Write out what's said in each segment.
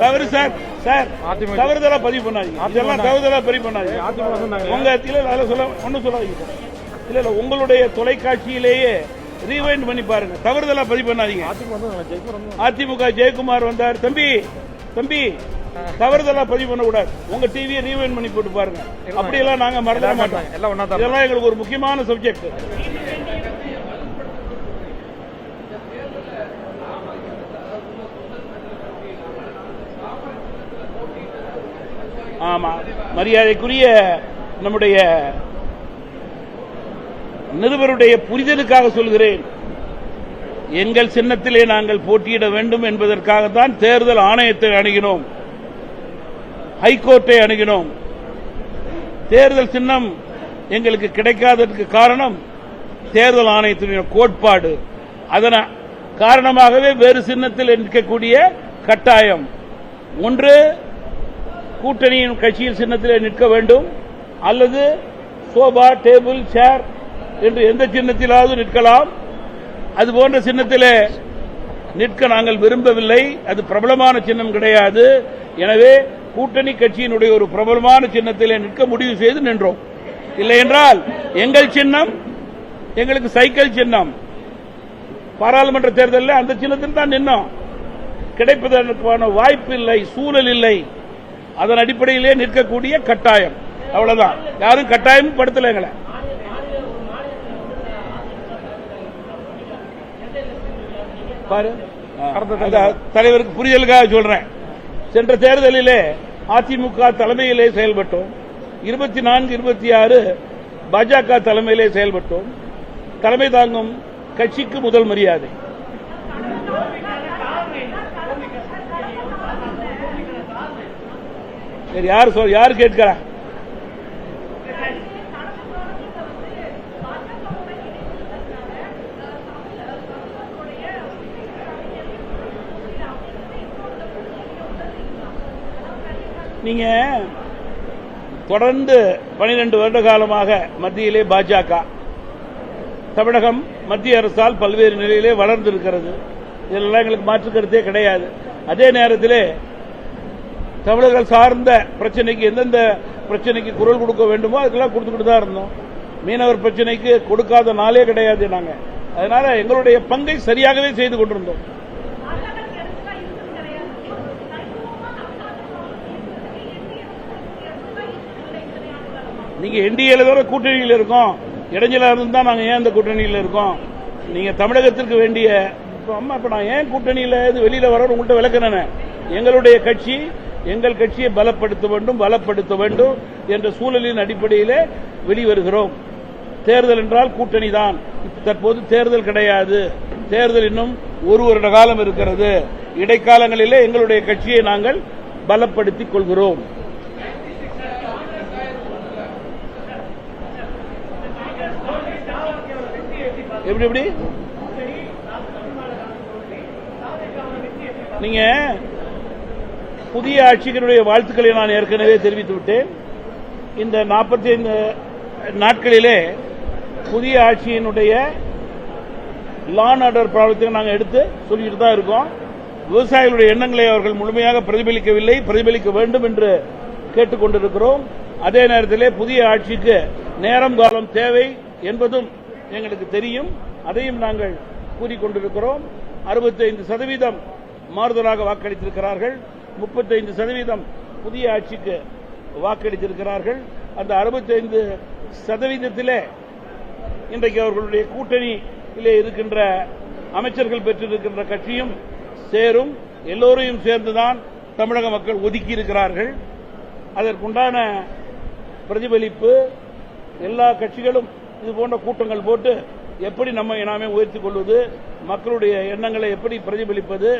தவறு sir. Sir தவறுதலா பதிவு பண்ணாதீங்க. இதெல்லாம் தவறுதலா பதிவு பண்ணாதீங்க. உங்க ஒன்னும் சொல்லாதீங்க சார். இல்ல உங்களுடைய தொலைக்காட்சியிலேயே ரீவைண்ட் பண்ணி பாருங்க. தவறுதலா பதிவு பண்ணாதீங்க. அதிமுக ஜெயக்குமார் வந்தார். தம்பி தம்பி தவறுதலா பதிவு பண்ணக்கூடாது. உங்க டிவியை ரீவைண்ட் பண்ணி போட்டு பாருங்க. அப்படியெல்லாம் நாங்க மறந்துட மாட்டோம். இதெல்லாம் எங்களுக்கு ஒரு முக்கியமான சப்ஜெக்ட். ஆமா, மரியாதைக்குரிய நம்முடைய நிருபருடைய புரிதலுக்காக சொல்கிறேன். எங்கள் சின்னத்திலே நாங்கள் போட்டியிட வேண்டும் என்பதற்காகத்தான் தேர்தல் ஆணையத்தை அணுகினோம், ஹைகோர்ட்டை அணுகினோம். தேர்தல் சின்னம் எங்களுக்கு கிடைக்காததற்கு காரணம் தேர்தல் ஆணையத்தினுடைய கோட்பாடு. அதன் காரணமாகவே வேறு சின்னத்தில் நிற்கக்கூடிய கட்டாயம். ஒன்று கூட்டணியின் கட்சியின் சின்னத்திலே நிற்க வேண்டும், அல்லது சோபா டேபிள் சேர் என்று எந்த சின்னத்திலாவது நிற்கலாம். அதுபோன்ற சின்னத்திலே நிற்க நாங்கள் விரும்பவில்லை. அது பிரபலமான சின்னம் கிடையாது. எனவே கூட்டணி கட்சியினுடைய ஒரு பிரபலமான சின்னத்திலே நிற்க முடிவு செய்து நின்றோம். இல்லை என்றால் எங்கள் சின்னம் எங்களுக்கு சைக்கிள் சின்னம். பாராளுமன்ற தேர்தலில் அந்த சின்னத்தில் தான் நின்னோம். கிடைப்பதற்கான வாய்ப்பு இல்லை, சூழல் இல்லை. அதன் அடிப்படையிலே நிற்கக்கூடிய கட்டாயம். அவ்வளவுதான். யாரும் கட்டாயம் படுத்தல எங்களை. பாரு, தலைவருக்கு புரிதலுக்காக சொல்றேன். சென்ற தேர்தலிலே அதிமுக தலைமையிலே செயல்பட்டோம். 24, 26 பாஜக தலைமையிலே செயல்பட்டோம். தலைமை தாங்கும் கட்சிக்கு முதல் மரியாதை. யார் கேட்கிறா? நீங்க தொடர்ந்து 12 வருட காலமாக மத்தியிலே பாஜக, தமிழகம் மத்திய அரசால் பல்வேறு நிலையிலே வளர்ந்திருக்கிறது. இதெல்லாம் எங்களுக்கு மாற்று கருத்தே கிடையாது. அதே நேரத்திலே தமிழர்கள் சார்ந்த பிரச்சனைக்கு எந்தெந்த பிரச்சனைக்கு குரல் கொடுக்க வேண்டுமோ அதுக்கெல்லாம் கொடுத்துக்கிட்டு தான் இருந்தோம். மீனவர் பிரச்சனைக்கு கொடுக்காத நாளே கிடையாது நாங்க. அதனால எங்களுடைய பங்கை சரியாகவே செய்து கொண்டிருந்தோம். நீங்க என்டிஏல தவிர கூட்டணியில் இருக்கோம். இடைஞ்சலா இருந்தா நாங்க ஏன் இந்த கூட்டணியில் இருக்கோம்? நீங்க தமிழகத்திற்கு வேண்டிய இப்ப நான் ஏன் கூட்டணியில வெளியில வர உங்கள்கிட்ட விளக்குறேன். எங்களுடைய கட்சி எங்கள் கட்சியை பலப்படுத்த வேண்டும் என்ற சூழலின் அடிப்படையிலே வெளிவருகிறோம். தேர்தல் என்றால் கூட்டணி தான். தற்போது தேர்தல் கிடையாது. தேர்தல் இன்னும் 1 வருட காலம் இருக்கிறது. இடைக்காலங்களிலே எங்களுடைய கட்சியை நாங்கள் பலப்படுத்திக் கொள்கிறோம். எப்படி நீங்க புதிய ஆட்சிகளுடைய வாழ்த்துக்களை நான் ஏற்கனவே தெரிவித்து விட்டேன். இந்த 45 நாட்களிலே புதிய ஆட்சியினுடைய லா அண்ட் ஆர்டர் ப்ராப்ளத்தை நாங்கள் எடுத்து சொல்லிட்டு தான் இருக்கோம். விவசாயிகளுடைய எண்ணங்களை அவர்கள் முழுமையாக பிரதிபலிக்கவில்லை, பிரதிபலிக்க வேண்டும் என்று கேட்டுக் கொண்டிருக்கிறோம். அதே நேரத்திலே புதிய ஆட்சிக்கு நேரம் காலம் தேவை என்பதும் எங்களுக்கு தெரியும். அதையும் நாங்கள் கூறிக்கொண்டிருக்கிறோம். 65% மாறுதலாக வாக்களித்திருக்கிறார்கள். 35% புதிய ஆட்சிக்கு வாக்களித்திருக்கிறார்கள். அந்த 65%-இலே இன்றைக்கு அவர்களுடைய கூட்டணியிலே இருக்கின்ற அமைச்சர்கள் பெற்றிருக்கின்ற கட்சியும் சேரும். எல்லோரையும் சேர்ந்துதான் தமிழக மக்கள் ஒதுக்கி இருக்கிறார்கள். அதற்குண்டான பிரதிபலிப்பு எல்லா கட்சிகளும் இது போன்ற கூட்டங்கள் போட்டு எப்படி நம்மை நாமே உயர்த்திக் கொள்வது, மக்களுடைய எண்ணங்களை எப்படி பிரதிபலிப்பது,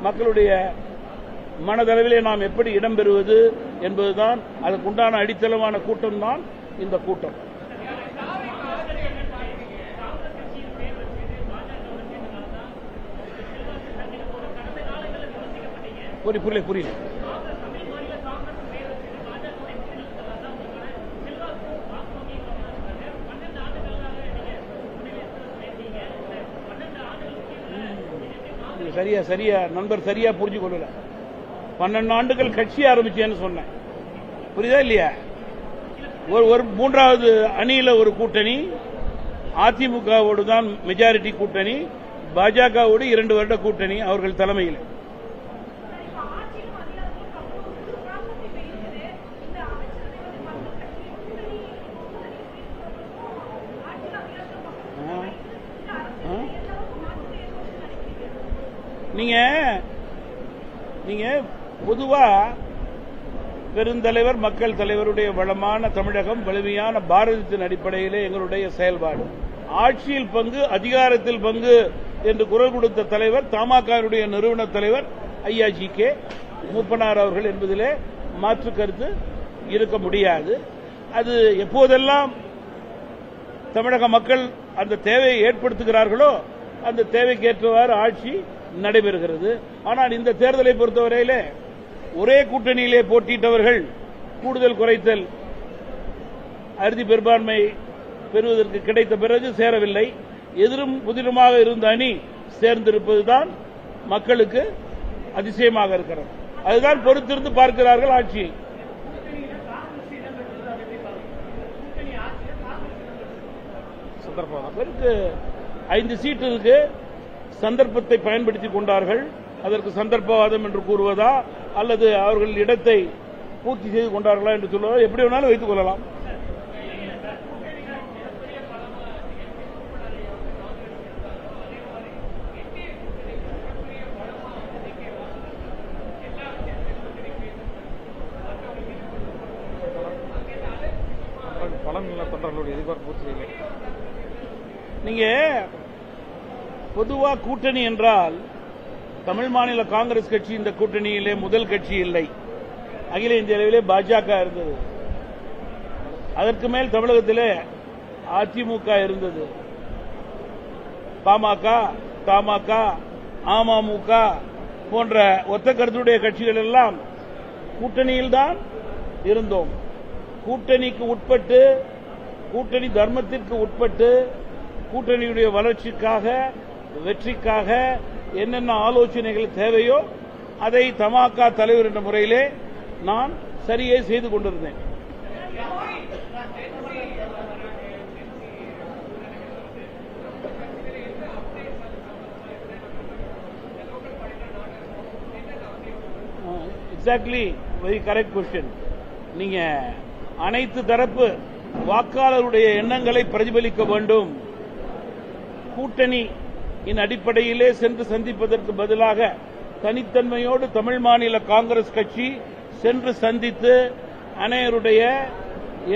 மக்களுடைய மனதளவிலே நாம் எப்படி இடம்பெறுவது என்பதுதான் அதற்குண்டான அடித்தளமான கூட்டம் தான் இந்த கூட்டம். புரியல. சரியா நண்பர் சரியா புரிஞ்சு கொள்ளல. 12 ஆண்டுகள் கட்சி ஆரம்பிச்சேன்னு சொன்னேன். புரியுதா இல்லையா? ஒரு மூன்றாவது அணியில ஒரு கூட்டணி, அதிமுகவோடு தான் மெஜாரிட்டி கூட்டணி, பாஜகவோடு 2 வருட கூட்டணி அவர்கள் தலைமையில். நீங்க பொதுவா பெருந்தலைவர் மக்கள் தலைவருடைய வளமான தமிழகம், வலிமையான பாரதத்தின் அடிப்படையிலே எங்களுடைய செயல்பாடு. ஆட்சியில் பங்கு, அதிகாரத்தில் பங்கு என்று குரல் கொடுத்த தலைவர் தமாகவுடைய நிறுவன தலைவர் ஐயா ஜி.கே. மூப்பனார் அவர்கள் என்பதிலே மாற்று கருத்து இருக்க முடியாது. அது எப்போதெல்லாம் தமிழக மக்கள் அந்த தேவையை ஏற்படுத்துகிறார்களோ அந்த தேவைக்கேற்றவாறு ஆட்சி நடைபெறுகிறது. ஆனால் இந்த தேர்தலை பொறுத்தவரையிலே ஒரே கூட்டணியிலே போட்டியிட்டவர்கள் கூடுதல் குறைத்தல் அறுதி பெரும்பான்மை பெறுவதற்கு கிடைத்த பிறகு சேரவில்லை. எதிரும் புதிருமாக இருந்த அணி சேர்ந்திருப்பதுதான் மக்களுக்கு அதிசயமாக இருக்கிறது. அதுதான் பொறுத்திருந்து பார்க்கிறார்கள் ஆட்சியை. அவருக்கு 5 சீட் இருக்கு. சந்தர்ப்பத்தை பயன்படுத்திக் கொண்டார்கள். அதற்கு சந்தர்ப்பவாதம் என்று கூறுவதா அல்லது அவர்கள் இடத்தை பூர்த்தி செய்து கொண்டார்களா என்று சொல்வதா, எப்படி வேணாலும் வைத்துக் கொள்ளலாம். நீங்க பொதுவா கூட்டணி என்றால் தமிழ் மாநில காங்கிரஸ் கட்சி இந்த கூட்டணியிலே முதல் கட்சி இல்லை. அகில இந்திய அளவிலே பாஜக இருந்தது. அதற்கு மேல் தமிழகத்திலே அதிமுக இருந்தது. பாமக, தமாக, அமமுக போன்ற ஒத்த கருத்துடைய கட்சிகள் எல்லாம் கூட்டணியில்தான் இருந்தோம். கூட்டணிக்கு உட்பட்டு, கூட்டணி தர்மத்திற்கு உட்பட்டு, கூட்டணியுடைய வளர்ச்சிக்காக, வெற்றிக்காக என்னென்ன ஆலோசனைகள் தேவையோ அதை தமாக தலைவர் என்ற முறையிலே நான் சரியே செய்து கொண்டிருந்தேன். Exactly, very correct question. நீங்க அனைத்து தரப்பு வாக்காளருடைய எண்ணங்களை பிரதிபலிக்க வேண்டும். கூட்டணி அடிப்படையிலே சென்று சந்திப்பதற்கு பதிலாக தனித்தன்மையோடு தமிழ் மாநில காங்கிரஸ் கட்சி சென்று சந்தித்து அனைவருடைய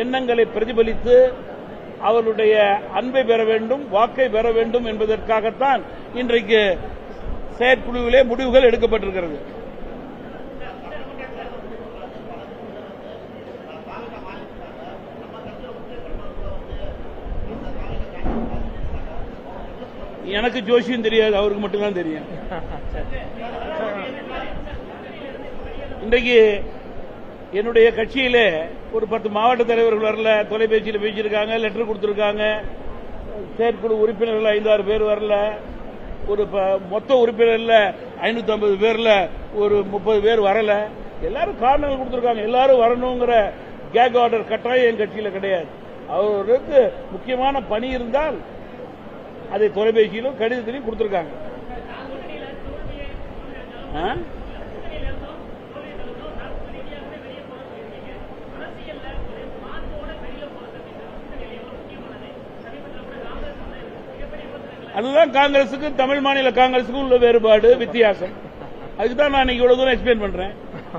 எண்ணங்களை பிரதிபலித்து அவருடைய அன்பை பெற வேண்டும், வாக்கை பெற வேண்டும் என்பதற்காகத்தான் இன்றைக்கு செயற்குழுவிலே முடிவுகள் எடுக்கப்பட்டிருக்கிறது. எனக்கு ஜோசியம் தெரியாது, அவருக்கு மட்டும்தான் தெரியும். இன்றைக்கு என்னுடைய கட்சியிலே ஒரு 10 மாவட்ட தலைவர்கள் வரல, தொலைபேசியில் பேசியிருக்காங்க, லெட்டர் கொடுத்திருக்காங்க. செயற்குழு உறுப்பினர்கள் 5-6 பேர் வரல. ஒரு மொத்த உறுப்பினர்ல 550 பேர்ல ஒரு 30 பேர் வரல. எல்லாரும் காரணங்கள் கொடுத்திருக்காங்க. எல்லாரும் வரணுங்கிற கேக் ஆர்டர் கட்டாயம் என் கட்சியில கிடையாது. அவருக்கு முக்கியமான பணி இருந்தால் அதை தொலைபேசியிலும் கடிதத்திலும் கொடுத்திருக்காங்க. அதுதான் காங்கிரசுக்கும் தமிழ் மாநில காங்கிரசுக்கும் உள்ள வேறுபாடு, வித்தியாசம். அதுக்குதான் நான் இவ்வளவு தூரம் எக்ஸ்பிளைன் பண்றேன்.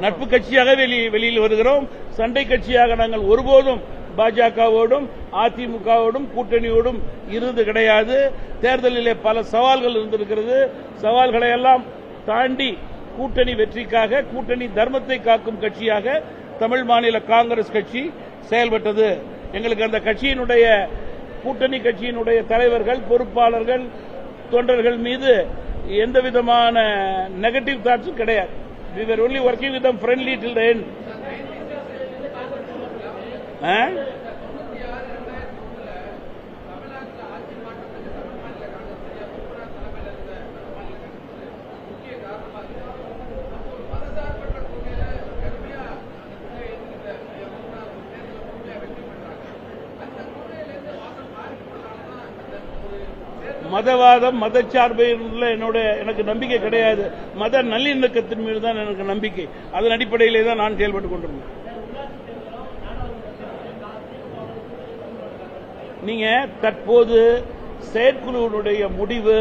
நட்பு கட்சியாக வெளியில் வருகிறோம். சண்டை கட்சியாக நாங்கள் ஒருபோதும் பாஜகவோடும் அதிமுகவோடும் கூட்டணியோடும் இருந்து கிடையாது. தேர்தலிலே பல சவால்கள் இருந்திருக்கிறது. சவால்களை எல்லாம் தாண்டி கூட்டணி வெற்றிக்காக, கூட்டணி தர்மத்தை காக்கும் கட்சியாக தமிழ் மாநில காங்கிரஸ் கட்சி செயல்பட்டது. எங்களுக்கு அந்த கட்சியினுடைய, கூட்டணி கட்சியினுடைய தலைவர்கள், பொறுப்பாளர்கள், தொண்டர்கள் மீது எந்த விதமான நெகட்டிவ் தாட்ஸும் கிடையாது. We were only working with them friendly till the end. மதவாதம் மதச்சார்புல எனக்கு நம்பிக்கை கிடையாது. மத நல்லிணக்கத்தின் மீது தான் எனக்கு நம்பிக்கை. அதன் அடிப்படையிலே தான் நான் செயல்பட்டுக் கொண்டிருந்தேன். நீங்க தற்போது செயற்குழுவினுடைய முடிவு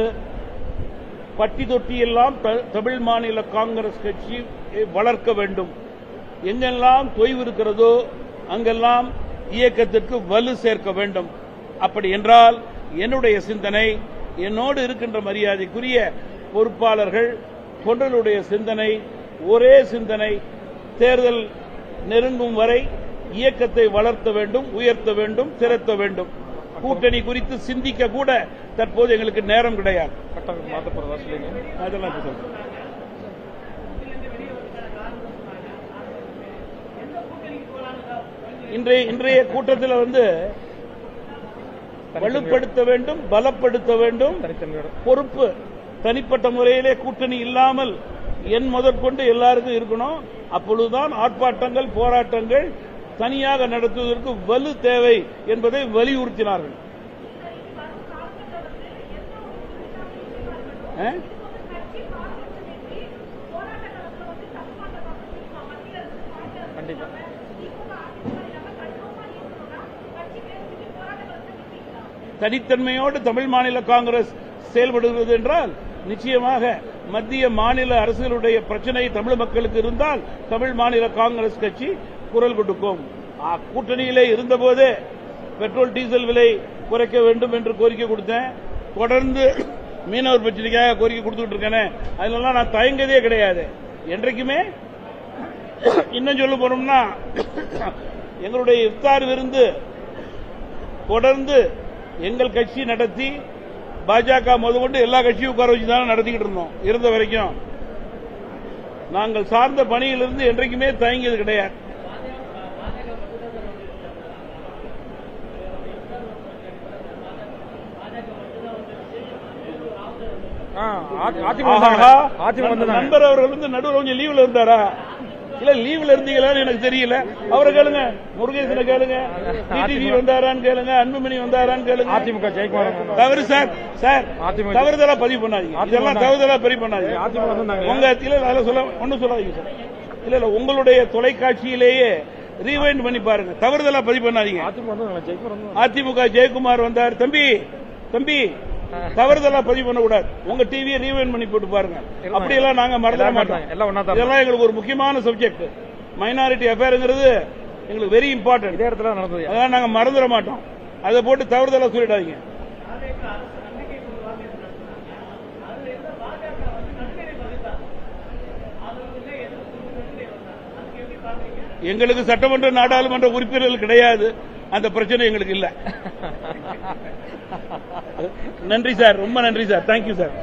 பட்டி தொட்டியெல்லாம் தமிழ் மாநில காங்கிரஸ் கட்சி வளர்க்க வேண்டும், எங்கெல்லாம் தொய்வு இருக்கிறதோ அங்கெல்லாம் இயக்கத்திற்கு வலு சேர்க்க வேண்டும். அப்படி என்றால் என்னுடைய சிந்தனை, என்னோடு இருக்கின்ற மரியாதைக்குரிய பொறுப்பாளர்கள் தொண்டர்களுடைய சிந்தனை ஒரே சிந்தனை, தேர்தல் நெருங்கும் வரை இயக்கத்தை வளர்த்த வேண்டும், உயர்த்த வேண்டும், திரட்ட வேண்டும். கூட்டணி குறித்து சிந்திக்க கூட தற்போது எங்களுக்கு நேரம் கிடையாது. அதெல்லாம் இன்றைய கூட்டத்தில் வலுப்படுத்த வேண்டும், பலப்படுத்த வேண்டும். பொறுப்பு தனிப்பட்ட முறையிலே கூட்டணி இல்லாமல் என் முதற்கொண்டு எல்லாருக்கும் இருக்கணும். அப்பொழுதுதான் ஆர்ப்பாட்டங்கள், போராட்டங்கள் தனியாக நடத்துவதற்கு வலு தேவை என்பதை வலியுறுத்தினார்கள். தனித்தன்மையோடு தமிழ் மாநில காங்கிரஸ் செயல்படுகிறது என்றால் நிச்சயமாக மத்திய மாநில அரசுகளுடைய பிரச்சனை தமிழ் மக்களுக்கு இருந்தால் தமிழ் மாநில காங்கிரஸ் கட்சி குரல் கொடுக்கும். கூட்டணியிலே இருந்தபோதே பெட்ரோல் டீசல் விலை குறைக்க வேண்டும் என்று கோரிக்கை கொடுத்தேன். தொடர்ந்து மீனவர் பிரச்சனைக்காக கோரிக்கை கொடுத்துட்டு இருக்கேன். அதெல்லாம் நான் தயங்கதே கிடையாது. என்றைக்குமே இன்னும் சொல்ல போனோம்னா எங்களுடைய இஃப்தார் விருந்து தொடர்ந்து எங்கள் கட்சி நடத்தி பாஜக முதற்கொண்டு எல்லா கட்சியும் உட்கார வச்சு தானே நடத்திக்கிட்டு இருந்தோம். இருந்த வரைக்கும் நாங்கள் சார்ந்த பணியிலிருந்து என்றைக்குமே தயங்கியது கிடையாது. நண்பர் அவர்கள் நடுவில் கொஞ்சம் லீவ்ல இருந்தாரா? இல்ல லீவ்ல இருந்தீங்களான்னு எனக்கு தெரியல. அவரை கேளுங்க, முருகேசனை கேளுங்க, டிடிவி வந்தாரான்னு கேளுங்க, அன்புமணி வந்தாரான்னு கேளுங்க. அதிமுக ஜெயக்குமார் தவறு சார், தவறுதலா பதிவு பண்ணாதீங்க. இதெல்லாம் தவறுதலா பதிவு பண்ணாதீங்க. உங்க ஒன்னும் சொல்லாதீங்க சார். இல்ல உங்களுடைய தொலைக்காட்சியிலேயே ரீவைண்ட் பண்ணி பாருங்க. தவறுதலா பதிவு பண்ணாதீங்க. அதிமுக ஜெயக்குமார் வந்தார். தம்பி தவறுதலா பதிவு பண்ணக்கூடாது. உங்க டிவியை ரீவைண்ட் பண்ணி போட்டு பாருங்க. அப்படியெல்லாம் நாங்க மறந்துட மாட்டோம். இதெல்லாம் எங்களுக்கு ஒரு முக்கியமான சப்ஜெக்ட். மைனாரிட்டி அஃபேருங்கிறது எங்களுக்கு வெரி இம்பார்ட்டன்ட். அதெல்லாம் நாங்க மறந்துட மாட்டோம். அதை போட்டு தவறுதலா சொல்லிடாதீங்க. எங்களுக்கு சட்டமன்ற நாடாளுமன்ற உறுப்பினர்கள் கிடையாது. அந்த பிரச்சனை எங்களுக்கு இல்ல. நன்றி சார், ரொம்ப நன்றி சார். Thank you sir.